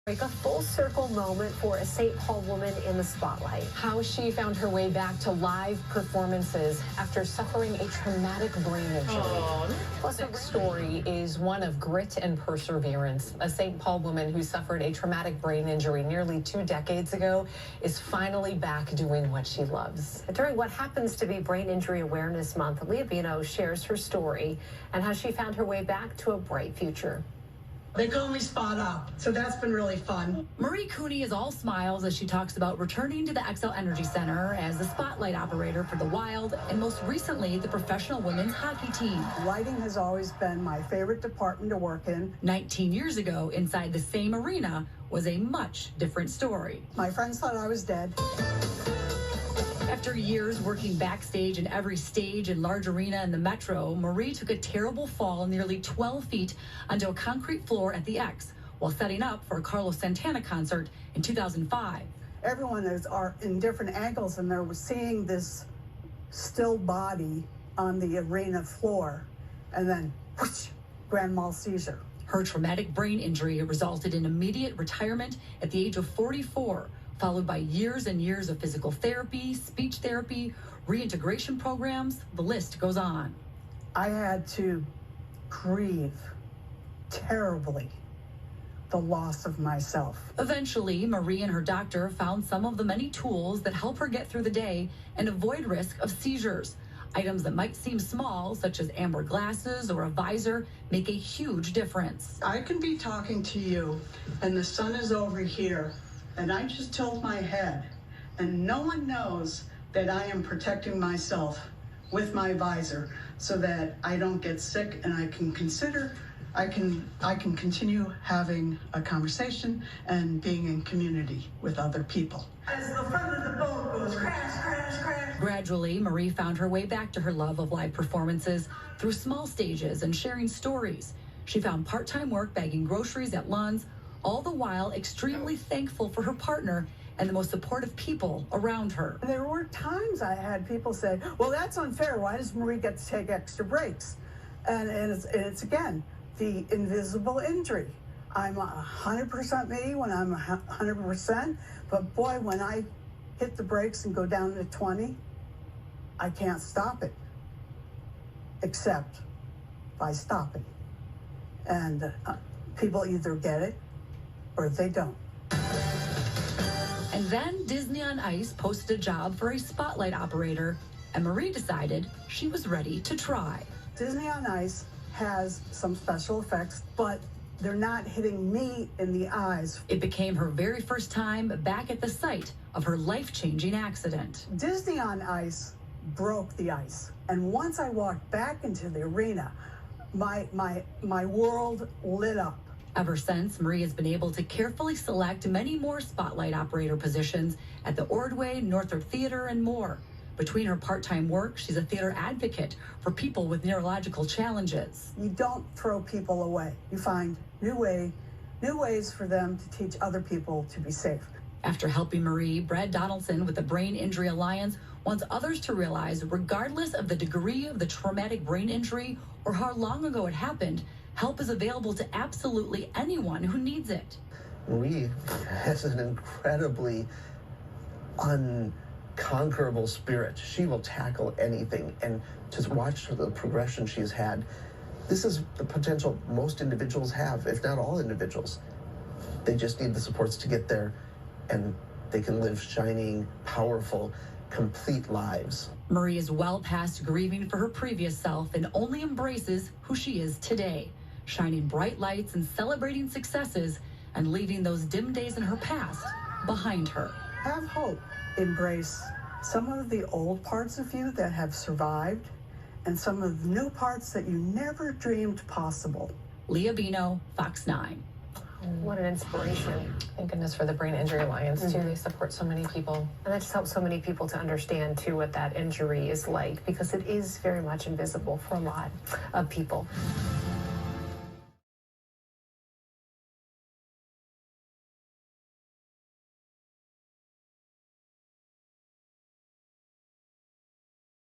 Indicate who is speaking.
Speaker 1: A full circle moment for a St. Paul woman in the spotlight.
Speaker 2: How she found her way back to live performances after suffering a traumatic brain injury. Plus, her story is one of grit and perseverance. A St. Paul woman who suffered a traumatic brain injury nearly 2 decades ago is finally back doing what she loves.
Speaker 1: During what happens to be Brain Injury Awareness Month, Leah Beno shares her story and how she found her way back to a bright future.
Speaker 3: They call me Spot Up, so that's been really fun.
Speaker 4: Marie Cooney is all smiles as she talks about returning to the Xcel Energy Center as the spotlight operator for the Wild and most recently the professional women's hockey team.
Speaker 3: Lighting has always been my favorite department to work in.
Speaker 4: 19 years ago, inside the same arena was a much different story.
Speaker 3: My friends thought I was dead.
Speaker 4: After years working backstage in every stage and large arena in the Metro, Marie took a terrible fall nearly 12 feet onto a concrete floor at the X while setting up for a Carlos Santana concert in 2005.
Speaker 3: Everyone is in different angles and they're seeing this still body on the arena floor and then whoosh, grand mal seizure.
Speaker 4: Her traumatic brain injury resulted in immediate retirement at the age of 44. Followed by years and years of physical therapy, speech therapy, reintegration programs. The list goes on.
Speaker 3: I had to grieve terribly the loss of myself.
Speaker 4: Eventually, Marie and her doctor found some of the many tools that help her get through the day and avoid risk of seizures. Items that might seem small, such as amber glasses or a visor, make a huge difference.
Speaker 3: I can be talking to you and the sun is over here, and I just tilt my head, and no one knows that I am protecting myself with my visor so that I don't get sick and I can continue having a conversation and being in community with other people. As the front of the boat goes crash, crash, crash.
Speaker 4: Gradually, Marie found her way back to her love of live performances through small stages and sharing stories. She found part-time work bagging groceries at Lund's, all the while extremely thankful for her partner and the most supportive people around her.
Speaker 3: There were times I had people say, well, that's unfair. Why does Marie get to take extra breaks? And it's again, the invisible injury. I'm 100% me when I'm 100%, but boy, when I hit the brakes and go down to 20, I can't stop it, except by stopping. And people either get it or they don't.
Speaker 4: And then Disney on Ice posted a job for a spotlight operator, and Marie decided she was ready to try.
Speaker 3: Disney on Ice has some special effects, but they're not hitting me in the eyes.
Speaker 4: It became her very first time back at the site of her life-changing accident.
Speaker 3: Disney on Ice broke the ice. And once I walked back into the arena, my world lit up.
Speaker 4: Ever since, Marie has been able to carefully select many more spotlight operator positions at the Ordway, Northrop Theater, and more. Between her part-time work, she's a theater advocate for people with neurological challenges.
Speaker 3: You don't throw people away. You find new ways for them to teach other people to be safe.
Speaker 4: After helping Marie, Brad Donaldson with the Brain Injury Alliance wants others to realize, regardless of the degree of the traumatic brain injury or how long ago it happened, help is available to absolutely anyone who needs it.
Speaker 5: Marie has an incredibly unconquerable spirit. She will tackle anything, and to watch the progression she's had, this is the potential most individuals have, if not all individuals. They just need the supports to get there, and they can live shining, powerful, complete lives.
Speaker 4: Marie is well past grieving for her previous self and only embraces who she is today, shining bright lights and celebrating successes and leaving those dim days in her past behind her.
Speaker 3: Have hope. Embrace some of the old parts of you that have survived and some of the new parts that you never dreamed possible.
Speaker 4: Leah Beno, Fox 9.
Speaker 2: What an inspiration. Thank goodness for the Brain Injury Alliance, too. They support so many people.
Speaker 1: And that just helps so many people to understand, too, what that injury is like, because it is very much invisible for a lot of people.